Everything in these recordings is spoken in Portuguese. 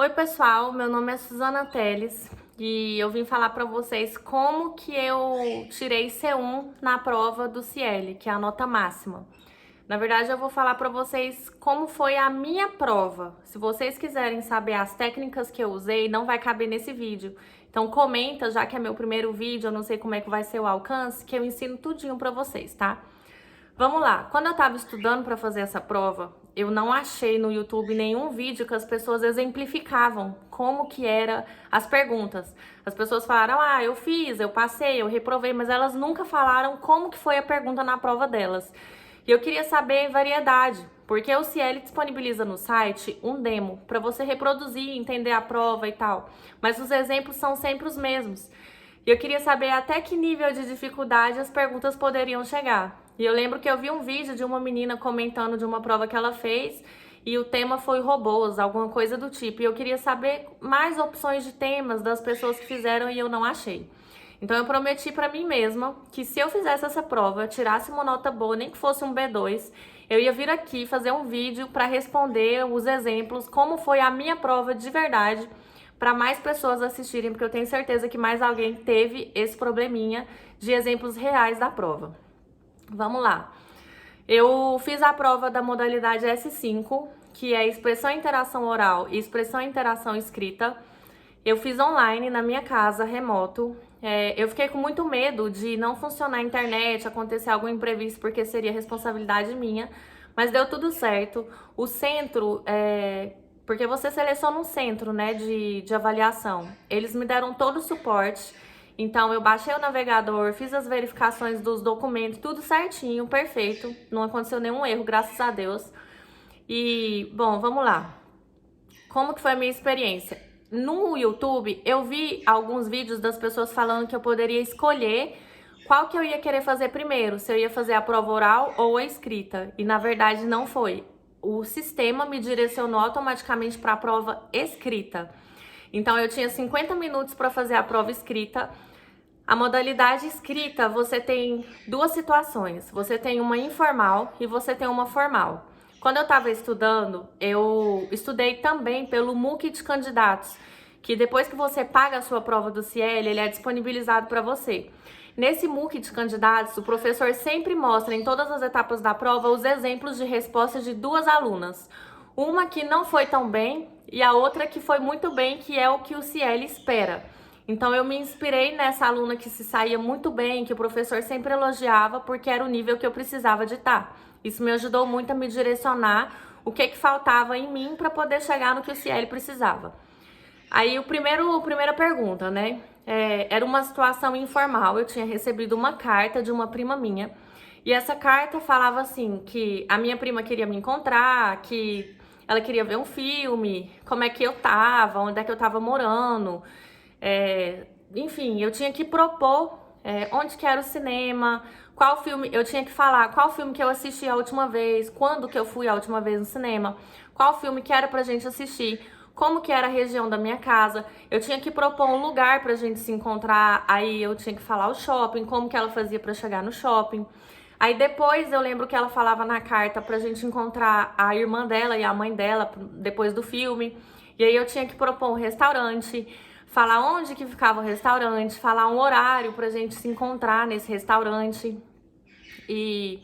Oi pessoal, meu nome é Suzana Teles e eu vim falar para vocês como que eu tirei C1 na prova do CIEL, que é a nota máxima. Na verdade, eu vou falar para vocês como foi a minha prova. Se vocês quiserem saber as técnicas que eu usei, não vai caber nesse vídeo. Então comenta, já que é meu primeiro vídeo, eu não sei como é que vai ser o alcance, que eu ensino tudinho para vocês, tá? Vamos lá, quando eu estava estudando para fazer essa prova, eu não achei no YouTube nenhum vídeo que as pessoas exemplificavam como que era as perguntas. As pessoas falaram, eu fiz, eu passei, eu reprovei, mas elas nunca falaram como que foi a pergunta na prova delas. E eu queria saber variedade, porque o CIEL disponibiliza no site um demo para você reproduzir, entender a prova e tal, mas os exemplos são sempre os mesmos. E eu queria saber até que nível de dificuldade as perguntas poderiam chegar. E eu lembro que eu vi um vídeo de uma menina comentando de uma prova que ela fez e o tema foi robôs, alguma coisa do tipo. E eu queria saber mais opções de temas das pessoas que fizeram e eu não achei. Então eu prometi para mim mesma que se eu fizesse essa prova, tirasse uma nota boa, nem que fosse um B2, eu ia vir aqui fazer um vídeo para responder os exemplos, como foi a minha prova de verdade, para mais pessoas assistirem, porque eu tenho certeza que mais alguém teve esse probleminha de exemplos reais da prova. Vamos lá. Eu fiz a prova da modalidade S5, que é expressão e interação oral e expressão e interação escrita. Eu fiz online na minha casa, remoto. Eu fiquei com muito medo de não funcionar a internet, acontecer algum imprevisto, porque seria responsabilidade minha, mas deu tudo certo. O centro, porque você seleciona um centro, né, de avaliação. Eles me deram todo o suporte. Então, eu baixei o navegador, fiz as verificações dos documentos, tudo certinho, perfeito. Não aconteceu nenhum erro, graças a Deus. E, bom, vamos lá. Como que foi a minha experiência? No YouTube, eu vi alguns vídeos das pessoas falando que eu poderia escolher qual que eu ia querer fazer primeiro, se eu ia fazer a prova oral ou a escrita. E, na verdade, não foi. O sistema me direcionou automaticamente para a prova escrita. Então, eu tinha 50 minutos para fazer a prova escrita. A modalidade escrita, você tem duas situações. Você tem uma informal e você tem uma formal. Quando eu estava estudando, eu estudei também pelo MOOC de candidatos, que depois que você paga a sua prova do CIEL, ele é disponibilizado para você. Nesse MOOC de candidatos, o professor sempre mostra em todas as etapas da prova os exemplos de respostas de duas alunas. Uma que não foi tão bem e a outra que foi muito bem, que é o que o CIEL espera. Então eu me inspirei nessa aluna que se saía muito bem, que o professor sempre elogiava, porque era o nível que eu precisava de estar. Isso me ajudou muito a me direcionar o que faltava em mim para poder chegar no que o CIEL precisava. Aí a primeira pergunta, né? Era uma situação informal. Eu tinha recebido uma carta de uma prima minha. E essa carta falava assim, que a minha prima queria me encontrar, que ela queria ver um filme, como é que eu tava, onde é que eu tava morando. Enfim, eu tinha que propor onde que era o cinema, qual filme, eu tinha que falar qual filme que eu assisti a última vez, quando que eu fui a última vez no cinema, qual filme que era pra gente assistir, como que era a região da minha casa. Eu tinha que propor um lugar pra gente se encontrar, aí eu tinha que falar o shopping, como que ela fazia pra chegar no shopping. Aí depois eu lembro que ela falava na carta pra gente encontrar a irmã dela e a mãe dela depois do filme. E aí eu tinha que propor um restaurante, falar onde que ficava o restaurante, falar um horário pra gente se encontrar nesse restaurante. E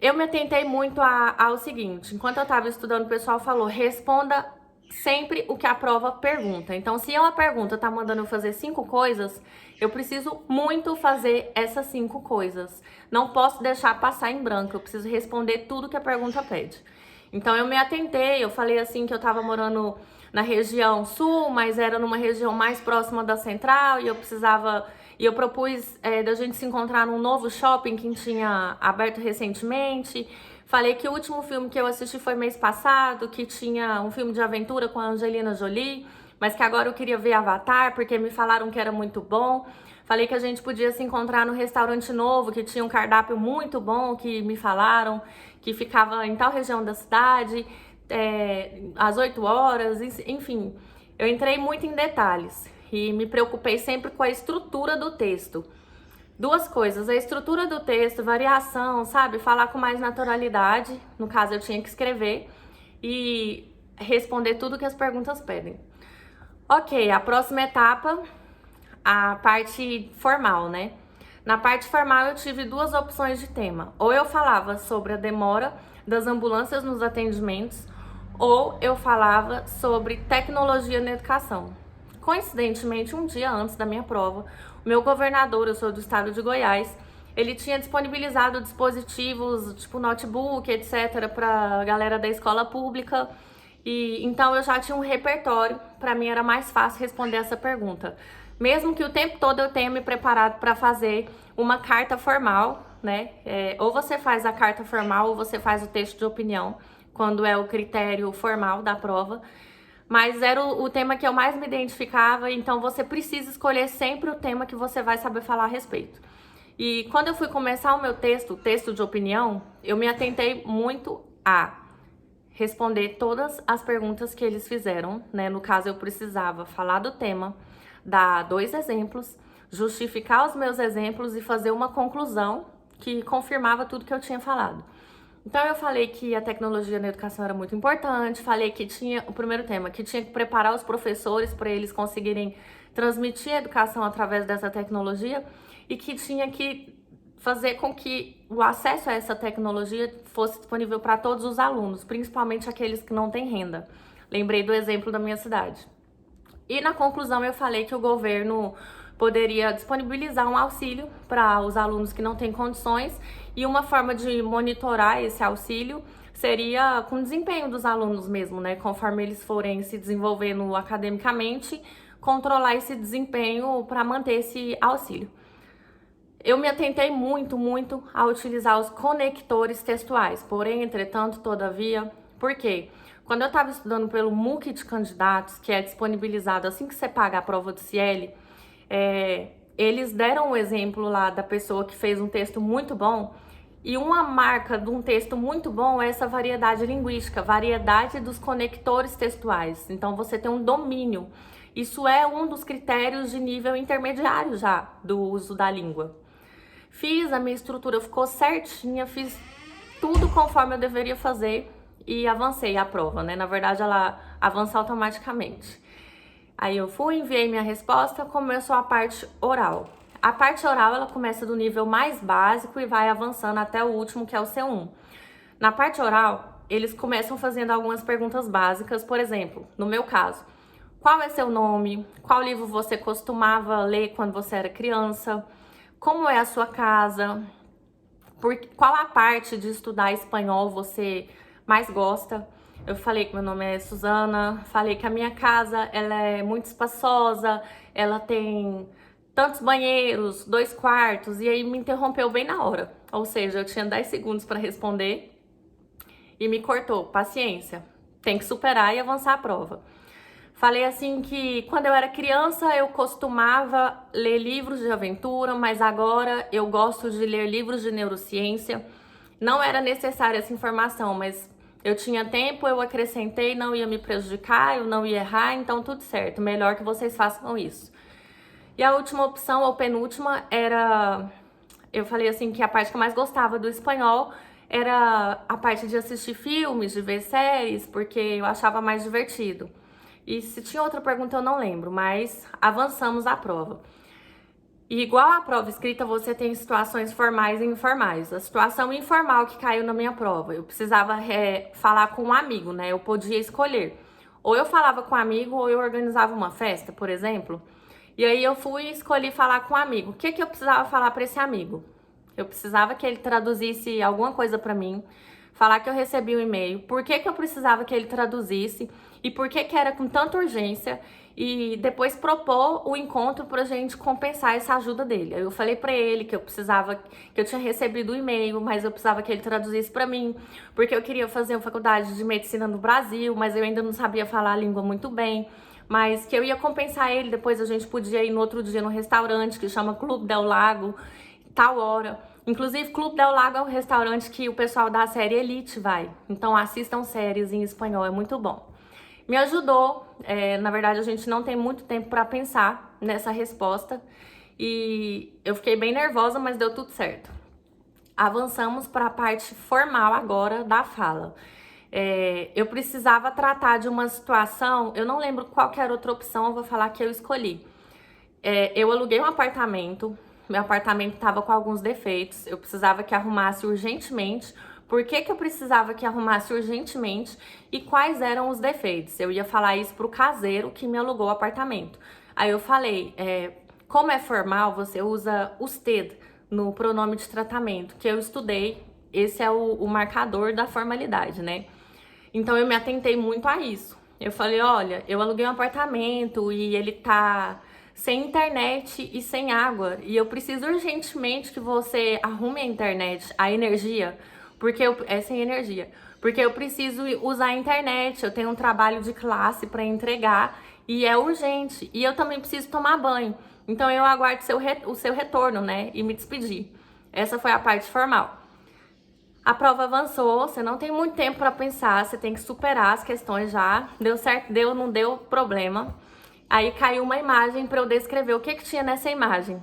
eu me atentei muito ao seguinte, enquanto eu estava estudando, o pessoal falou, responda sempre o que a prova pergunta. Então, se uma pergunta tá mandando eu fazer 5 coisas, eu preciso muito fazer essas 5 coisas. Não posso deixar passar em branco, eu preciso responder tudo que a pergunta pede. Então, eu me atentei, eu falei assim que eu tava morando na região sul, mas era numa região mais próxima da central e eu precisava... E eu propus da gente se encontrar num novo shopping que tinha aberto recentemente. Falei que o último filme que eu assisti foi mês passado, que tinha um filme de aventura com a Angelina Jolie, mas que agora eu queria ver Avatar, porque me falaram que era muito bom. Falei que a gente podia se encontrar no restaurante novo, que tinha um cardápio muito bom, que me falaram, que ficava em tal região da cidade, às 8 horas, enfim. Eu entrei muito em detalhes e me preocupei sempre com a estrutura do texto. Duas coisas, a estrutura do texto, variação, sabe? Falar com mais naturalidade, no caso eu tinha que escrever, e responder tudo que as perguntas pedem. Ok, a próxima etapa, a parte formal, né? Na parte formal eu tive duas opções de tema. Ou eu falava sobre a demora das ambulâncias nos atendimentos, ou eu falava sobre tecnologia na educação. Coincidentemente, um dia antes da minha prova, o meu governador, eu sou do estado de Goiás, ele tinha disponibilizado dispositivos tipo notebook, etc, para a galera da escola pública. E então eu já tinha um repertório, para mim era mais fácil responder essa pergunta. Mesmo que o tempo todo eu tenha me preparado para fazer uma carta formal, né? Ou você faz a carta formal ou você faz o texto de opinião, quando é o critério formal da prova. Mas era o tema que eu mais me identificava, então você precisa escolher sempre o tema que você vai saber falar a respeito. E quando eu fui começar o meu texto, o texto de opinião, eu me atentei muito a responder todas as perguntas que eles fizeram, né? No caso, eu precisava falar do tema, dar 2 exemplos, justificar os meus exemplos e fazer uma conclusão que confirmava tudo que eu tinha falado. Então eu falei que a tecnologia na educação era muito importante, falei que tinha, o primeiro tema, que tinha que preparar os professores para eles conseguirem transmitir a educação através dessa tecnologia e que tinha que fazer com que o acesso a essa tecnologia fosse disponível para todos os alunos, principalmente aqueles que não têm renda. Lembrei do exemplo da minha cidade. E na conclusão eu falei que o governo poderia disponibilizar um auxílio para os alunos que não têm condições e uma forma de monitorar esse auxílio seria com o desempenho dos alunos mesmo, né? Conforme eles forem se desenvolvendo academicamente, controlar esse desempenho para manter esse auxílio. Eu me atentei muito a utilizar os conectores textuais, porém, entretanto, todavia, por quê? Quando eu estava estudando pelo MOOC de candidatos, que é disponibilizado assim que você paga a prova do Ciel, eles deram um exemplo lá da pessoa que fez um texto muito bom, e uma marca de um texto muito bom é essa variedade linguística, variedade dos conectores textuais. Então, você tem um domínio. Isso é um dos critérios de nível intermediário já do uso da língua. Fiz, a minha estrutura ficou certinha, fiz tudo conforme eu deveria fazer e avancei a prova, né? Na verdade, ela avança automaticamente. Aí eu fui, enviei minha resposta, começou a parte oral. A parte oral, ela começa do nível mais básico e vai avançando até o último, que é o C1. Na parte oral, eles começam fazendo algumas perguntas básicas, por exemplo, no meu caso, qual é seu nome? Qual livro você costumava ler quando você era criança? Como é a sua casa? Qual a parte de estudar espanhol você mais gosta? Eu falei que meu nome é Suzana, falei que a minha casa ela é muito espaçosa, ela tem tantos banheiros, 2 quartos, e aí me interrompeu bem na hora. Ou seja, eu tinha 10 segundos para responder e me cortou. Paciência, tem que superar e avançar a prova. Falei assim que quando eu era criança eu costumava ler livros de aventura, mas agora eu gosto de ler livros de neurociência. Não era necessária essa informação, mas eu tinha tempo, eu acrescentei, não ia me prejudicar, eu não ia errar, então tudo certo. Melhor que vocês façam isso. E a última opção, ou penúltima, era... Eu falei assim que a parte que eu mais gostava do espanhol era a parte de assistir filmes, de ver séries, porque eu achava mais divertido. E se tinha outra pergunta eu não lembro, mas avançamos a prova. E igual a prova escrita, você tem situações formais e informais. A situação informal que caiu na minha prova, eu precisava falar com um amigo, né? Eu podia escolher. Ou eu falava com um amigo, ou eu organizava uma festa, por exemplo. E aí eu fui e escolhi falar com um amigo. O que eu precisava falar para esse amigo? Eu precisava que ele traduzisse alguma coisa para mim, falar que eu recebi um e-mail, por que eu precisava que ele traduzisse e por que era com tanta urgência, e depois propor o encontro pra gente compensar essa ajuda dele. Aí eu falei pra ele que eu precisava, que eu tinha recebido o e-mail, mas eu precisava que ele traduzisse pra mim, porque eu queria fazer uma faculdade de medicina no Brasil, mas eu ainda não sabia falar a língua muito bem, mas que eu ia compensar ele, depois a gente podia ir no outro dia no restaurante que chama Clube Del Lago, tal hora. Inclusive, Clube Del Lago é um restaurante que o pessoal da série Elite vai. Então assistam séries em espanhol, é muito bom. Me ajudou, na verdade a gente não tem muito tempo para pensar nessa resposta e eu fiquei bem nervosa, mas deu tudo certo. Avançamos para a parte formal agora da fala. eu precisava tratar de uma situação, eu não lembro qual que era outra opção, eu vou falar que eu escolhi. Eu aluguei um apartamento, meu apartamento estava com alguns defeitos, eu precisava que arrumasse urgentemente. Por que eu precisava que arrumasse urgentemente e quais eram os defeitos? Eu ia falar isso pro caseiro que me alugou o apartamento. Aí eu falei, como é formal, você usa usted no pronome de tratamento, que eu estudei, esse é o marcador da formalidade, né? Então eu me atentei muito a isso. Eu falei, olha, eu aluguei um apartamento e ele tá sem internet e sem água. E eu preciso urgentemente que você arrume a internet, a energia, porque é sem energia. Porque eu preciso usar a internet, eu tenho um trabalho de classe para entregar e é urgente. E eu também preciso tomar banho. Então eu aguardo o seu retorno, né? E me despedir. Essa foi a parte formal. A prova avançou, você não tem muito tempo para pensar, você tem que superar as questões já. Deu certo, deu, não deu problema. Aí caiu uma imagem para eu descrever o que tinha nessa imagem.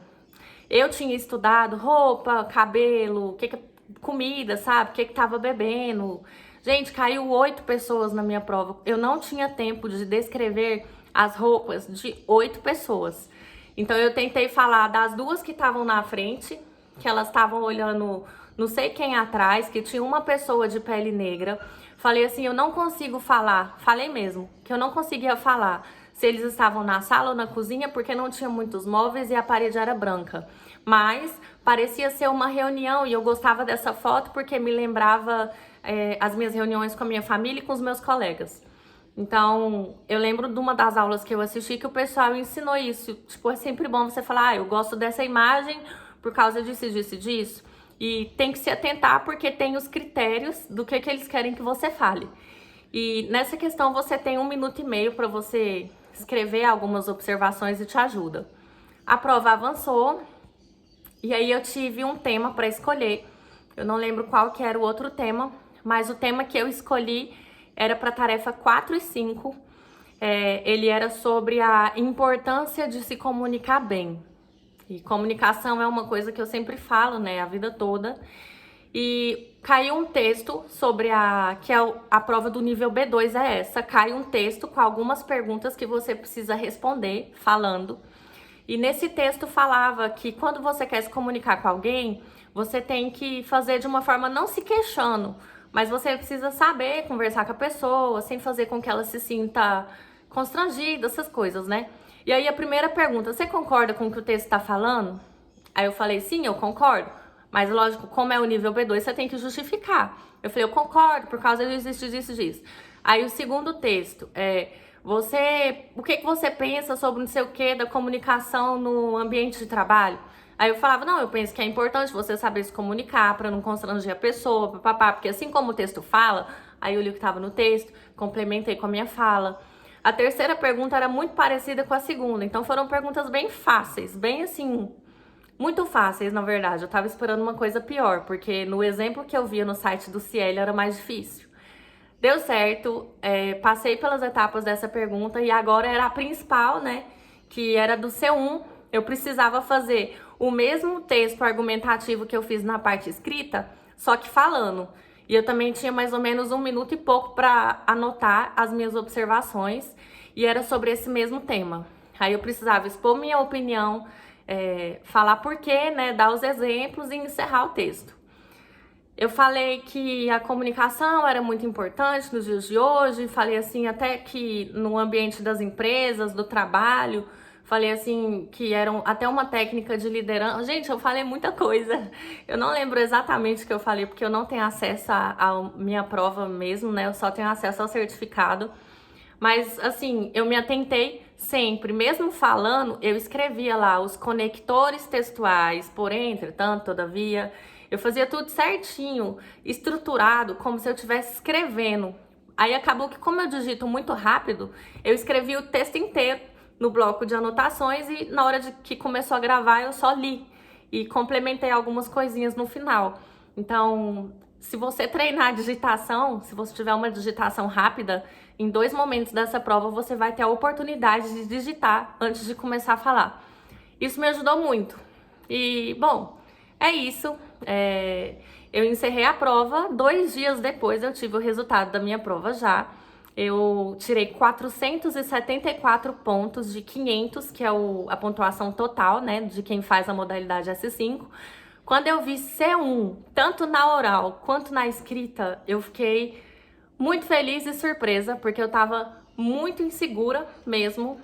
Eu tinha estudado roupa, cabelo, comida, sabe? O que tava bebendo. Gente, caiu 8 pessoas na minha prova. Eu não tinha tempo de descrever as roupas de 8 pessoas. Então eu tentei falar das 2 que estavam na frente, que elas estavam olhando não sei quem atrás, que tinha uma pessoa de pele negra. Falei assim, eu não consigo falar, falei mesmo, que eu não conseguia falar se eles estavam na sala ou na cozinha, porque não tinha muitos móveis e a parede era branca. Mas parecia ser uma reunião e eu gostava dessa foto porque me lembrava as minhas reuniões com a minha família e com os meus colegas. Então, eu lembro de uma das aulas que eu assisti que o pessoal ensinou isso. Tipo, é sempre bom você falar, eu gosto dessa imagem por causa disso, disso e disso. E tem que se atentar porque tem os critérios do que eles querem que você fale. E nessa questão você tem 1 minuto e meio para você escrever algumas observações e te ajuda. A prova avançou e aí eu tive um tema para escolher. Eu não lembro qual que era o outro tema, mas o tema que eu escolhi era para a tarefa 4 e 5. Ele era sobre a importância de se comunicar bem. E comunicação é uma coisa que eu sempre falo, né, a vida toda. E caiu um texto sobre que é a prova do nível B2 é essa. Cai um texto com algumas perguntas que você precisa responder falando. E nesse texto falava que quando você quer se comunicar com alguém, você tem que fazer de uma forma não se queixando, mas você precisa saber conversar com a pessoa, sem fazer com que ela se sinta constrangida, essas coisas, né? E aí a primeira pergunta, você concorda com o que o texto está falando? Aí eu falei, sim, eu concordo. Mas lógico, como é o nível B2, você tem que justificar. Eu falei, eu concordo, por causa disso. Aí o segundo texto o que você pensa sobre não sei o que da comunicação no ambiente de trabalho? Aí eu falava, não, eu penso que é importante você saber se comunicar para não constranger a pessoa, papapá, porque assim como o texto fala, aí eu li o que estava no texto, complementei com a minha fala. A terceira pergunta era muito parecida com a segunda, então foram perguntas bem fáceis, bem assim, muito fáceis na verdade. Eu tava esperando uma coisa pior, porque no exemplo que eu via no site do Ciel era mais difícil. Deu certo, passei pelas etapas dessa pergunta e agora era a principal, né, que era do C1. Eu precisava fazer o mesmo texto argumentativo que eu fiz na parte escrita, só que falando. E eu também tinha mais ou menos 1 minuto e pouco para anotar as minhas observações e era sobre esse mesmo tema. Aí eu precisava expor minha opinião, falar porquê, né, dar os exemplos e encerrar o texto. Eu falei que a comunicação era muito importante nos dias de hoje, falei assim até que no ambiente das empresas, do trabalho, falei assim que era até uma técnica de liderança. Gente, eu falei muita coisa. Eu não lembro exatamente o que eu falei, porque eu não tenho acesso à minha prova mesmo, né? Eu só tenho acesso ao certificado. Mas, assim, eu me atentei sempre. Mesmo falando, eu escrevia lá os conectores textuais, porém, entretanto, todavia. Eu fazia tudo certinho, estruturado, como se eu estivesse escrevendo. Aí acabou que, como eu digito muito rápido, eu escrevi o texto inteiro no bloco de anotações e na hora que começou a gravar eu só li e complementei algumas coisinhas no final. Então, se você treinar a digitação, se você tiver uma digitação rápida, em 2 momentos dessa prova você vai ter a oportunidade de digitar antes de começar a falar. Isso me ajudou muito. E, bom, é isso. Eu encerrei a prova, 2 dias depois eu tive o resultado da minha prova já. Eu tirei 474 pontos de 500, que é a pontuação total, né, de quem faz a modalidade S5. Quando eu vi C1, tanto na oral quanto na escrita, eu fiquei muito feliz e surpresa, porque eu tava muito insegura mesmo.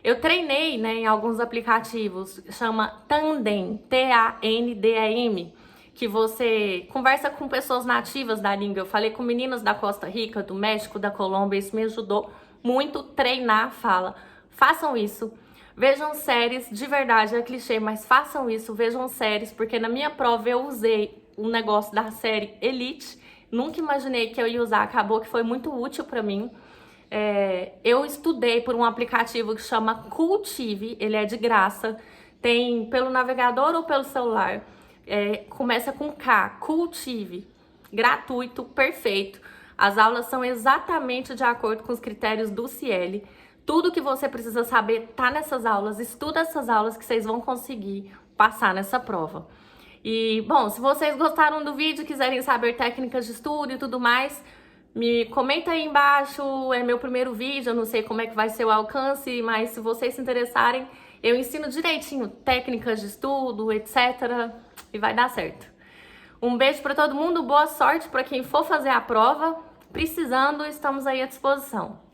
Eu treinei, né, em alguns aplicativos, chama Tandem, Tandem, que você conversa com pessoas nativas da língua. Eu falei com meninas da Costa Rica, do México, da Colômbia, isso me ajudou muito treinar a fala. Façam isso. Vejam séries, de verdade, é clichê, mas façam isso, vejam séries, porque na minha prova eu usei um negócio da série Elite, nunca imaginei que eu ia usar, acabou que foi muito útil pra mim. Eu estudei por um aplicativo que chama Cultive, ele é de graça, tem pelo navegador ou pelo celular. Começa com K, Cultive, gratuito, perfeito. As aulas são exatamente de acordo com os critérios do Ciel. Tudo que você precisa saber tá nessas aulas, estuda essas aulas que vocês vão conseguir passar nessa prova. E, bom, se vocês gostaram do vídeo, quiserem saber técnicas de estudo e tudo mais, me comenta aí embaixo, é meu primeiro vídeo, eu não sei como é que vai ser o alcance, mas se vocês se interessarem, eu ensino direitinho técnicas de estudo, etc. E vai dar certo. Um beijo para todo mundo, boa sorte para quem for fazer a prova. Precisando, estamos aí à disposição.